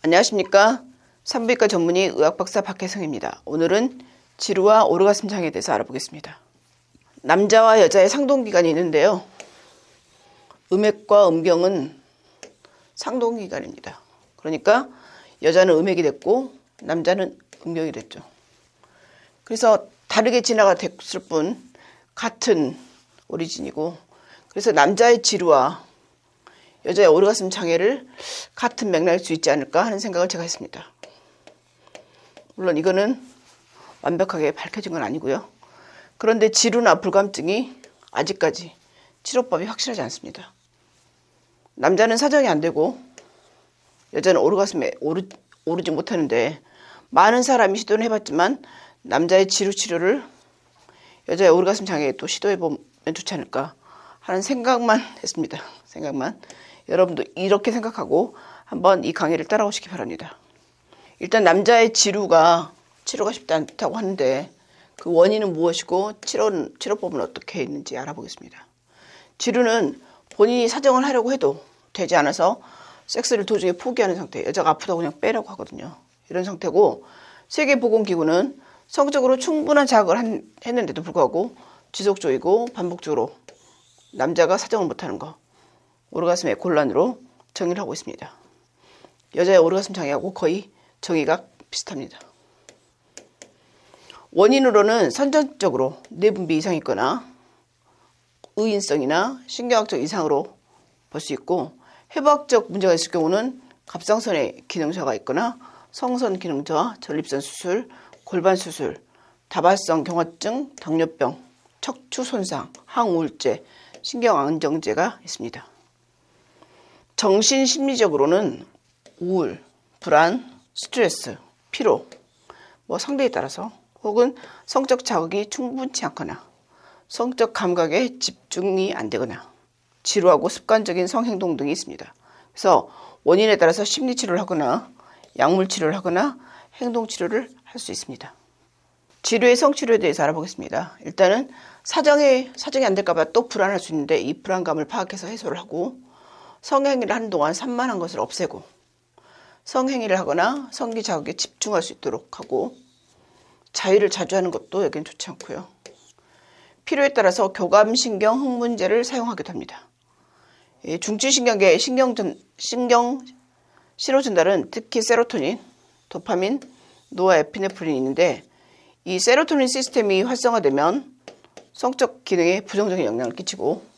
안녕하십니까. 산부인과 전문의 의학박사 박혜성입니다. 오늘은 지루와 오르가슴 장애에 대해서 알아보겠습니다. 남자와 여자의 상동기관이 있는데요. 음액과 음경은 상동기관입니다. 그러니까 여자는 음액이 됐고 남자는 음경이 됐죠. 그래서 다르게 진화가 됐을 뿐 같은 오리진이고, 그래서 남자의 지루와 여자의 오르가슴 장애를 같은 맥락일 수 있지 않을까 하는 생각을 제가 했습니다. 물론 이거는 완벽하게 밝혀진 건 아니고요. 그런데 지루나 불감증이 아직까지 치료법이 확실하지 않습니다. 남자는 사정이 안 되고 여자는 오르가슴에 오르지 못하는데, 많은 사람이 시도를 해봤지만 남자의 지루 치료를 여자의 오르가슴 장애에 또 시도해보면 좋지 않을까 하는 생각만 했습니다. 생각만. 여러분도 이렇게 생각하고 한번 이 강의를 따라오시기 바랍니다. 일단 남자의 지루가 치료가 쉽지 않다고 하는데 그 원인은 무엇이고 치료법은 어떻게 있는지 알아보겠습니다. 지루는 본인이 사정을 하려고 해도 되지 않아서 섹스를 도중에 포기하는 상태, 여자가 아프다고 그냥 빼라고 하거든요. 이런 상태고, 세계보건기구는 성적으로 충분한 자극을 했는데도 불구하고 지속적이고 반복적으로 남자가 사정을 못하는 거, 오르가슴의 곤란으로 정의를 하고 있습니다. 여자의 오르가슴 장애하고 거의 정의가 비슷합니다. 원인으로는 선천적으로 내분비 이상이 있거나 의인성이나 신경학적 이상으로 볼 수 있고, 해부학적 문제가 있을 경우는 갑상선에 기능저하가 있거나 성선 기능저하, 전립선 수술, 골반 수술, 다발성 경화증, 당뇨병, 척추 손상, 항우울제, 신경안정제가 있습니다. 정신 심리적으로는 우울, 불안, 스트레스, 피로, 상대에 따라서, 혹은 성적 자극이 충분치 않거나 성적 감각에 집중이 안 되거나 지루하고 습관적인 성행동 등이 있습니다. 그래서 원인에 따라서 심리치료를 하거나 약물치료를 하거나 행동치료를 할 수 있습니다. 지루의 성치료에 대해서 알아보겠습니다. 일단은 사정이 안 될까봐 또 불안할 수 있는데, 이 불안감을 파악해서 해소를 하고, 성행위를 하는 동안 산만한 것을 없애고, 성행위를 하거나 성기 자극에 집중할 수 있도록 하고, 자위를 자주 하는 것도 여기는 좋지 않고요. 필요에 따라서 교감신경 흥분제를 사용하기도 합니다. 중추신경계의 신경 신호 전달은 특히 세로토닌, 도파민, 노아에피네프린이 있는데, 이 세로토닌 시스템이 활성화되면 성적 기능에 부정적인 영향을 끼치고,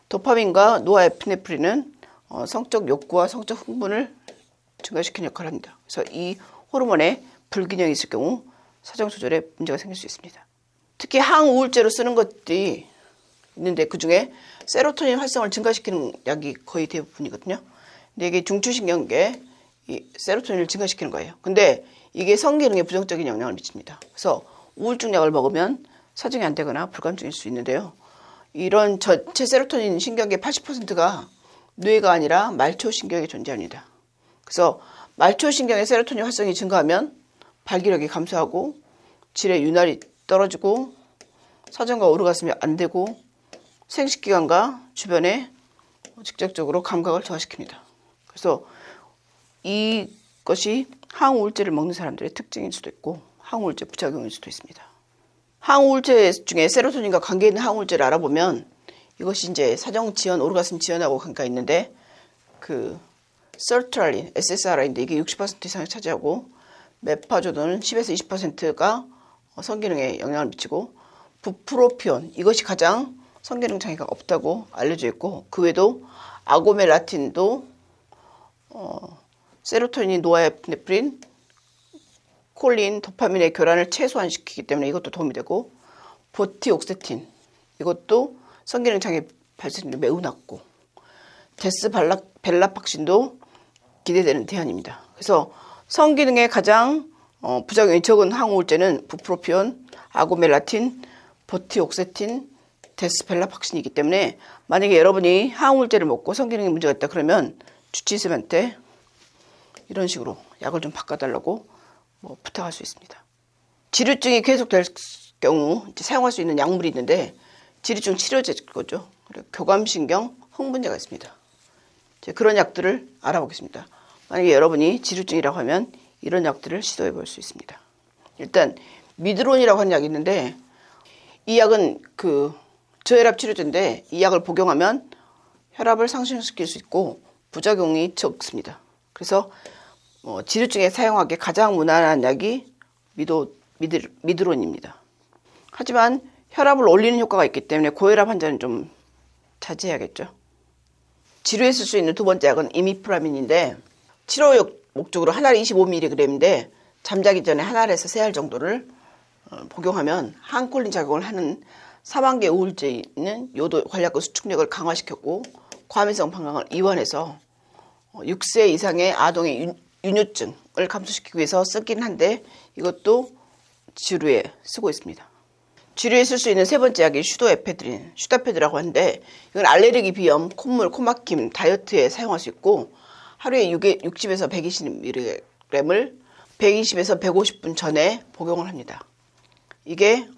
도파민과 노아에피네프린은 성적 욕구와 성적 흥분을 증가시키는 역할을 합니다. 그래서 이 호르몬에 불균형이 있을 경우 사정 조절에 문제가 생길 수 있습니다. 특히 항우울제로 쓰는 것들이 있는데 그 중에 세로토닌 활성을 증가시키는 약이 거의 대부분이거든요. 근데 이게 중추신경계 이 세로토닌을 증가시키는 거예요. 근데 이게 성기능에 부정적인 영향을 미칩니다. 그래서 우울증 약을 먹으면 사정이 안 되거나 불감증일 수 있는데요. 이런 전체 세로토닌 신경계 80%가 뇌가 아니라 말초신경에 존재합니다. 그래서 말초신경의 세로토닌 활성이 증가하면 발기력이 감소하고 질의 윤활이 떨어지고 사정과 오르가슴이 안 되고 생식기관과 주변에 직접적으로 감각을 저하시킵니다. 그래서 이것이 항우울제를 먹는 사람들의 특징일 수도 있고 항우울제 부작용일 수도 있습니다. 항우울제 중에 세로토닌과 관계 있는 항우울제를 알아보면 이것이 이제 사정 지연, 오르가슴 지연하고 관계가 있는데, 그 서트랄린, SSRI인데 이게 60% 이상을 차지하고, 메파조도는 10에서 20%가 성기능에 영향을 미치고, 부프로피온, 이것이 가장 성기능 장애가 없다고 알려져 있고, 그 외에도 아고멜라틴도 세로토닌, 노아에피네프린, 콜린, 도파민의 교란을 최소화시키기 때문에 이것도 도움이 되고, 보티옥세틴, 이것도 성기능 장애 발생률이 매우 낮고, 데스벨라팍신도 기대되는 대안입니다. 그래서 성기능에 가장 부작용이 적은 항우울제는 부프로피온, 아고멜라틴, 보티옥세틴, 데스벨라팍신이기 때문에 만약에 여러분이 항우울제를 먹고 성기능에 문제가 있다 그러면 주치의쌤한테 이런 식으로 약을 좀 바꿔달라고 부탁할 수 있습니다. 지루증이 계속될 경우 이제 사용할 수 있는 약물이 있는데, 지루증 치료제거죠. 교감신경 흥분제가 있습니다. 그런 약들을 알아보겠습니다. 만약에 여러분이 지루증이라고 하면 이런 약들을 시도해 볼 수 있습니다. 일단 미드론이라고 하는 약이 있는데 이 약은 저혈압 치료제인데 이 약을 복용하면 혈압을 상승시킬 수 있고 부작용이 적습니다. 그래서 지루증에 사용하기 가장 무난한 약이 미드론입니다. 하지만 혈압을 올리는 효과가 있기 때문에 고혈압 환자는 좀 자제해야겠죠. 지루에 쓸 수 있는 두 번째 약은 이미프라민인데 치료 목적으로 한 알에 25mg인데 잠자기 전에 한 알에서 세 알 정도를 복용하면 항콜린 작용을 하는 사망계 우울제인 요도 관략근 수축력을 강화시켰고 과민성 방광을 이완해서 6세 이상의 아동의 유뇨증을 감소시키기 위해서 쓰긴 한데 이것도 지루에 쓰고 있습니다. 지루에 쓸 수 있는 세 번째 약이 슈도에페드린, 슈다페드라고 하는데 이건 알레르기, 비염, 콧물, 코막힘, 다이어트에 사용할 수 있고 하루에 60에서 120mg을 120에서 150분 전에 복용을 합니다. 이게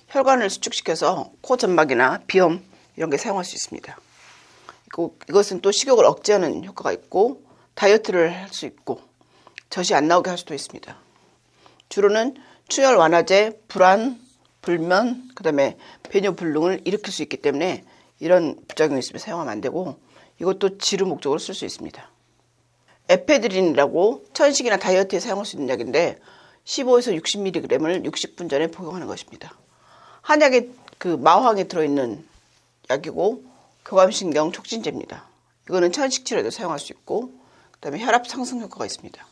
혈관을 수축시켜서 코 점막이나 비염 이런 게 사용할 수 있습니다. 이것은 또 식욕을 억제하는 효과가 있고 다이어트를 할 수 있고 젖이 안 나오게 할 수도 있습니다. 주로는 충혈 완화제, 불안, 불면, 그다음에 배뇨불능을 일으킬 수 있기 때문에 이런 부작용이 있으면 사용하면 안 되고 이것도 지루 목적으로 쓸 수 있습니다. 에페드린이라고 천식이나 다이어트에 사용할 수 있는 약인데 15에서 60mg을 60분 전에 복용하는 것입니다. 한약에 마황에 들어있는 약이고 교감신경 촉진제입니다. 이거는 천식치료에도 사용할 수 있고 그다음에 혈압 상승 효과가 있습니다.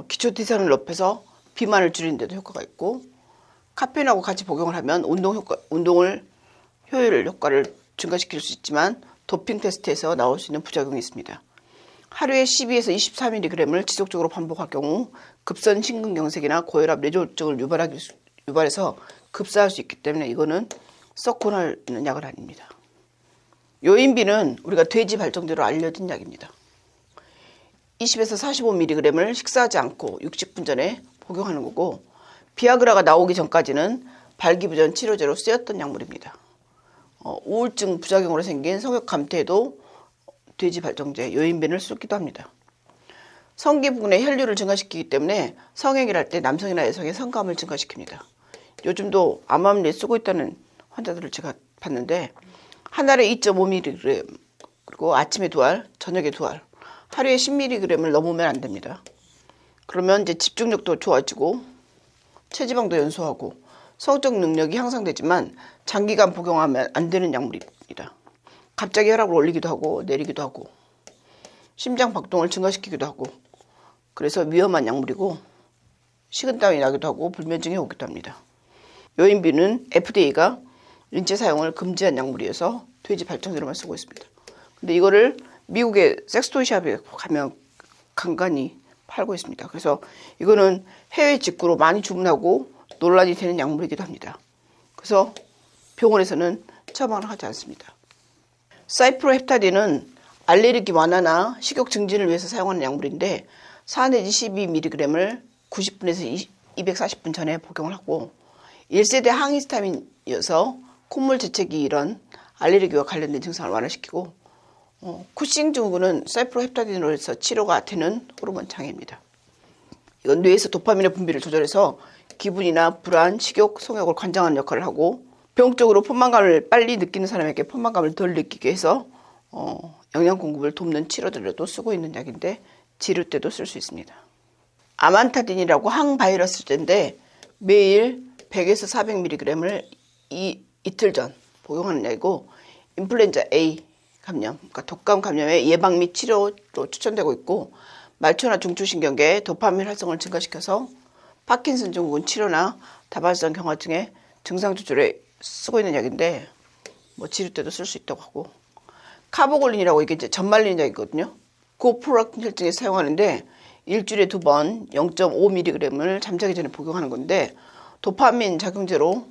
기초 T산을 높여서 비만을 줄이는 데도 효과가 있고 카페인하고 같이 복용을 하면 운동을 효과를 증가시킬 수 있지만 도핑 테스트에서 나올 수 있는 부작용이 있습니다. 하루에 12에서 24mg을 지속적으로 반복할 경우 급선 심근경색이나 고혈압 뇌졸중을 유발해서 급사할 수 있기 때문에 이거는 썩 권하는 약은 아닙니다. 요인비는 우리가 돼지 발정제로 알려진 약입니다. 20에서 45mg을 식사하지 않고 60분 전에 복용하는 거고 비아그라가 나오기 전까지는 발기부전 치료제로 쓰였던 약물입니다. 우울증 부작용으로 생긴 성욕 감퇴에도 돼지 발정제 요인비를 쓰기도 합니다. 성기 부근의 혈류를 증가시키기 때문에 성행위를 할 때 남성이나 여성의 성감을 증가시킵니다. 요즘도 암암리에 쓰고 있다는 환자들을 제가 봤는데 한 알에 2.5mg 그리고 아침에 2알, 저녁에 2알 하루에 10mg을 넘으면 안 됩니다. 그러면 이제 집중력도 좋아지고 체지방도 연소하고 성적 능력이 향상되지만 장기간 복용하면 안 되는 약물입니다. 갑자기 혈압을 올리기도 하고 내리기도 하고 심장 박동을 증가시키기도 하고 그래서 위험한 약물이고 식은땀이 나기도 하고 불면증이 오기도 합니다. 요인비는 FDA가 인체 사용을 금지한 약물이어서 돼지 발정제로만 쓰고 있습니다. 근데 이거를 미국의 섹스토이샵에 가면 간간히 팔고 있습니다. 그래서 이거는 해외 직구로 많이 주문하고 논란이 되는 약물이기도 합니다. 그래서 병원에서는 처방을 하지 않습니다. 사이프로헵타딘은 알레르기 완화나 식욕 증진을 위해서 사용하는 약물인데 4 내지 12mg을 90분에서 240분 전에 복용을 하고 1세대 항히스타민이어서 콧물 재채기 이런 알레르기와 관련된 증상을 완화시키고 쿠싱 증후군은 사이프로헵타딘으로 해서 치료가 되는 호르몬 장애입니다. 이건 뇌에서 도파민의 분비를 조절해서 기분이나 불안, 식욕, 성욕을 관장하는 역할을 하고 병적으로 포만감을 빨리 느끼는 사람에게 포만감을 덜 느끼게 해서 영양 공급을 돕는 치료들에도 쓰고 있는 약인데 지루 때도 쓸 수 있습니다. 아만타딘이라고 항바이러스제인데 매일 100에서 400mg을 이틀 전 복용하는 약이고 인플루엔자 A 감염, 그러니까 독감 감염의 예방 및 치료로 추천되고 있고 말초나 중추신경계의 도파민 활성을 증가시켜서 파킨슨 증후군 치료나 다발성 경화증의 증상 조절에 쓰고 있는 약인데 지루 때도 쓸 수 있다고 하고 카보골린이라고 이게 이제 전말린 약이거든요. 고프로락틴 혈증에 사용하는데 일주일에 2번 0.5mg을 잠자기 전에 복용하는 건데 도파민 작용제로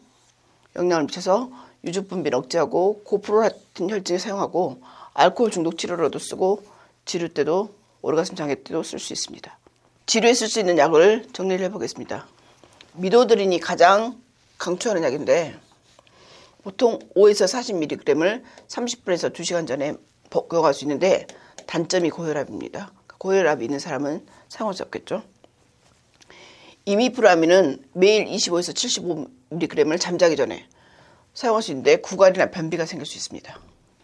영향을 미쳐서 유주 분비를 억제하고 고프로락틴 혈증에 사용하고 알코올 중독 치료로도 쓰고 지루 때도 오르가슴 장애 때도 쓸 수 있습니다. 지루에 쓸 수 있는 약을 정리를 해보겠습니다. 미도드린이 가장 강추하는 약인데 보통 5에서 40mg을 30분에서 2시간 전에 복용할 수 있는데 단점이 고혈압입니다. 고혈압이 있는 사람은 사용할 수 없겠죠. 이미프라민은 매일 25에서 75mg을 잠자기 전에 사용할 수 있는데 구갈이나 변비가 생길 수 있습니다.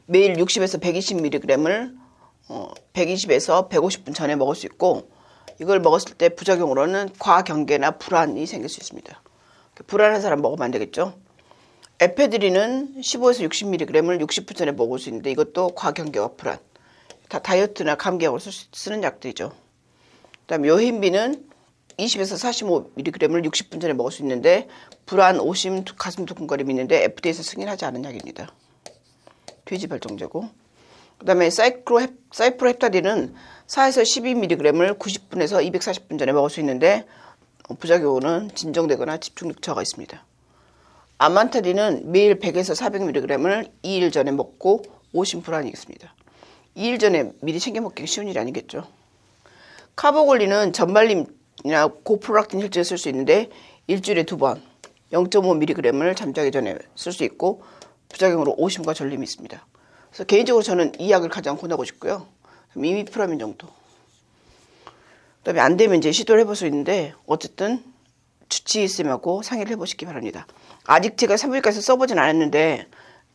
매일 60에서 120mg을 120에서 150분 전에 먹을 수 있고, 이걸 먹었을 때 부작용으로는 과경계나 불안이 생길 수 있습니다. 불안한 사람 먹으면 안 되겠죠. 에페드린은 15에서 60mg을 60분 전에 먹을 수 있는데 이것도 과경계와 불안, 다 다이어트나 감기약으로 쓰는 약들이죠. 그다음에 요힌비는 20에서 45mg을 60분 전에 먹을 수 있는데 불안, 오심, 가슴 두근거림이 있는데 FDA에서 승인하지 않은 약입니다. 돼지발정제고. 그다음에 사이프로헵타딘은 4에서 12mg을 90분에서 240분 전에 먹을 수 있는데 부작용은 진정되거나 집중력 저하가 있습니다. 아만타딘은 매일 100에서 400mg을 2일 전에 먹고 오심 불안이 있습니다. 2일 전에 미리 챙겨 먹기가 쉬운 일이 아니겠죠. 카보골리는 전말림이나 고프롤락틴 혈제에 쓸 수 있는데 일주일에 2번 0.5mg을 잠자기 전에 쓸 수 있고 부작용으로 오심과 전림이 있습니다. 그래서 개인적으로 저는 이 약을 가장 권하고 싶고요. 이미프라민 정도. 그다음에 안 되면 이제 시도를 해볼 수 있는데 어쨌든 주치 있음하고 상의를 해보시기 바랍니다. 아직 제가 산부인과에서 써보진 않았는데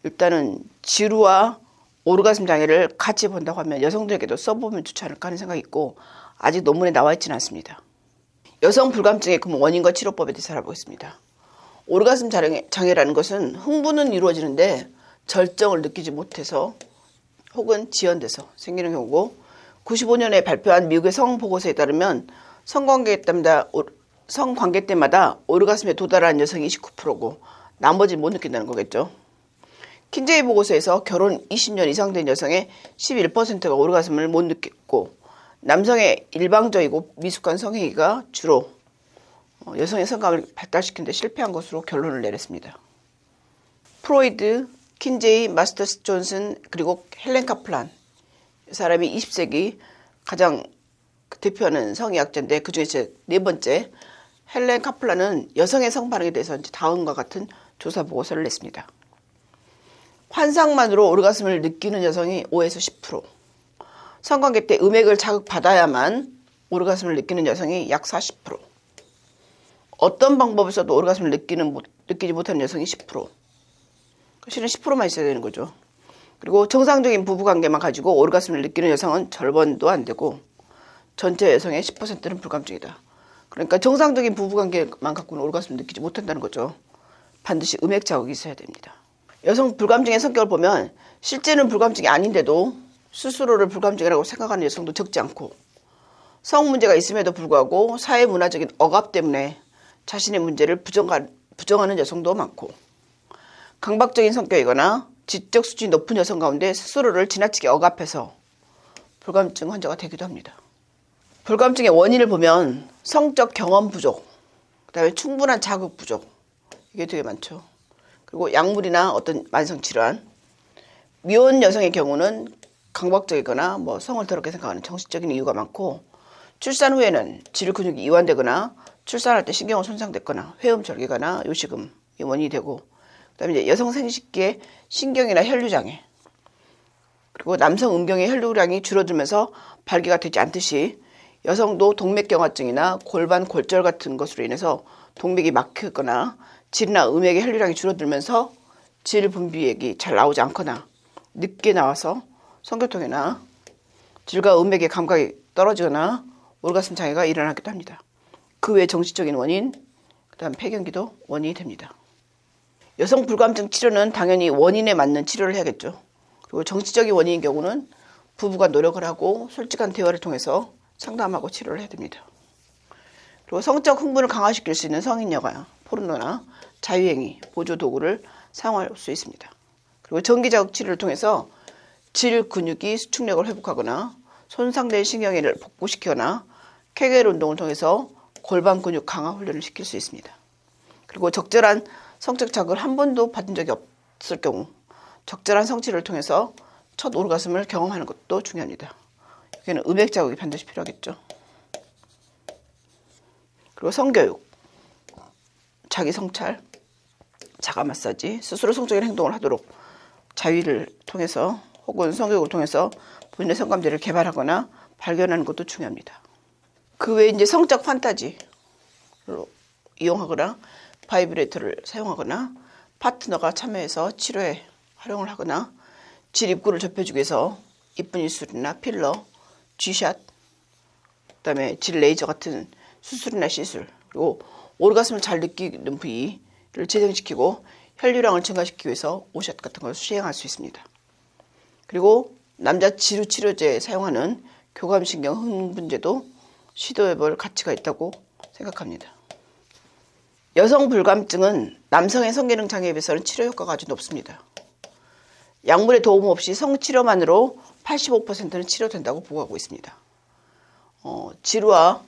일단은 지루와 오르가슴 장애를 같이 본다고 하면 여성들에게도 써보면 좋지 않을까 하는 생각이 있고 아직 논문에 나와 있지는 않습니다. 여성 불감증의 원인과 치료법에 대해서 알아보겠습니다. 오르가슴 장애라는 것은 흥분은 이루어지는데 절정을 느끼지 못해서 혹은 지연돼서 생기는 경우고 95년에 발표한 미국의 성보고서에 따르면 성관계 때마다 오르가슴에 도달하는 여성이 29%고 나머지는 못 느낀다는 거겠죠. 킨제이 보고서에서 결혼 20년 이상 된 여성의 11%가 오르가슴을 못 느꼈고 남성의 일방적이고 미숙한 성행위가 주로 여성의 성감을 발달시키는 데 실패한 것으로 결론을 내렸습니다. 프로이드, 킨제이, 마스터스 존슨 그리고 헬렌 카플란, 이 사람이 20세기 가장 대표하는 성의학자인데 그중에 네 번째 헬렌 카플란은 여성의 성반응에 대해서 다음과 같은 조사 보고서를 냈습니다. 환상만으로 오르가슴을 느끼는 여성이 5에서 10%, 성관계 때 음액을 자극받아야만 오르가슴을 느끼는 여성이 약 40%, 어떤 방법을 써도 오르가슴을 느끼지 못하는 여성이 10%, 실은 10%만 있어야 되는 거죠. 그리고 정상적인 부부관계만 가지고 오르가슴을 느끼는 여성은 절반도 안 되고 전체 여성의 10%는 불감증이다. 그러니까 정상적인 부부관계만 갖고는 오르가슴을 느끼지 못한다는 거죠. 반드시 음액 자극이 있어야 됩니다. 여성 불감증의 성격을 보면 실제는 불감증이 아닌데도 스스로를 불감증이라고 생각하는 여성도 적지 않고 성 문제가 있음에도 불구하고 사회문화적인 억압 때문에 자신의 문제를 부정하는 여성도 많고 강박적인 성격이거나 지적 수준이 높은 여성 가운데 스스로를 지나치게 억압해서 불감증 환자가 되기도 합니다. 불감증의 원인을 보면 성적 경험 부족, 그다음에 충분한 자극 부족, 이게 되게 많죠. 그리고 약물이나 어떤 만성 질환, 미혼 여성의 경우는 강박적이거나 성을 더럽게 생각하는 정신적인 이유가 많고 출산 후에는 질 근육이 이완되거나 출산할 때 신경이 손상됐거나 회음절개거나 요식음이 원인이 되고 그다음에 이제 여성 생식기의 신경이나 혈류장애 그리고 남성 음경의 혈류량이 줄어들면서 발기가 되지 않듯이 여성도 동맥경화증이나 골반 골절 같은 것으로 인해서 동맥이 막히거나 질이나 음액의 혈류량이 줄어들면서 질 분비액이 잘 나오지 않거나 늦게 나와서 성교통이나 질과 음액의 감각이 떨어지거나 오르가슴 장애가 일어나기도 합니다. 그 외 정신적인 원인, 그다음 폐경기도 원인이 됩니다. 여성 불감증 치료는 당연히 원인에 맞는 치료를 해야겠죠. 그리고 정치적인 원인인 경우는 부부가 노력을 하고 솔직한 대화를 통해서 상담하고 치료를 해야 됩니다. 그리고 성적 흥분을 강화시킬 수 있는 성인 여가, 포르노나 자유행위, 보조 도구를 사용할 수 있습니다. 그리고 전기자극 치료를 통해서 질 근육이 수축력을 회복하거나 손상된 신경계를 복구시키거나 케겔 운동을 통해서 골반 근육 강화 훈련을 시킬 수 있습니다. 그리고 적절한 성적 자극을 한 번도 받은 적이 없을 경우 적절한 성치료를 통해서 첫 오르가슴을 경험하는 것도 중요합니다. 여기는 음액 자극이 반드시 필요하겠죠. 그리고 성교육, 자기 성찰, 자가 마사지, 스스로 성적인 행동을 하도록 자위를 통해서 혹은 성교육을 통해서 본인의 성감대를 개발하거나 발견하는 것도 중요합니다. 그 외에 이제 성적 판타지로 이용하거나 바이브레이터를 사용하거나 파트너가 참여해서 치료에 활용을 하거나 질 입구를 좁혀주기 위해서 이쁜 입술이나 필러, G샷, 그다음에 질 레이저 같은 수술이나 시술, 그리고 오르가슴을 잘 느끼는 부위를 재생시키고 혈류량을 증가시키기 위해서 오샷 같은 걸 시행할 수 있습니다. 그리고 남자 지루 치료제에 사용하는 교감신경 흥분제도 시도해볼 가치가 있다고 생각합니다. 여성 불감증은 남성의 성기능 장애에 비해서는 치료 효과가 아주 높습니다. 약물의 도움 없이 성치료만으로 85%는 치료된다고 보고하고 있습니다. 지루와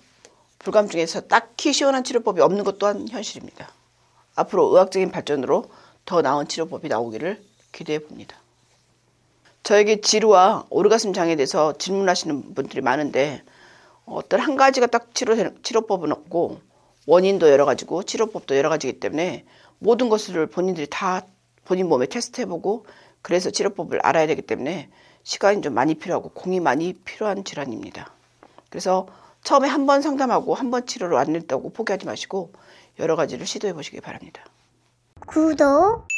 불감증에서 딱히 시원한 치료법이 없는 것 또한 현실입니다. 앞으로 의학적인 발전으로 더 나은 치료법이 나오기를 기대해 봅니다. 저에게 지루와 오르가슴 장애에 대해서 질문하시는 분들이 많은데 어떤 한 가지가 딱 치료법은 없고 원인도 여러 가지고 치료법도 여러 가지이기 때문에 모든 것을 본인들이 다 본인 몸에 테스트해보고 그래서 치료법을 알아야 되기 때문에 시간이 좀 많이 필요하고 공이 많이 필요한 질환입니다. 그래서 처음에 한 번 상담하고 한 번 치료를 안 됐다고 포기하지 마시고 여러 가지를 시도해 보시기 바랍니다. 구독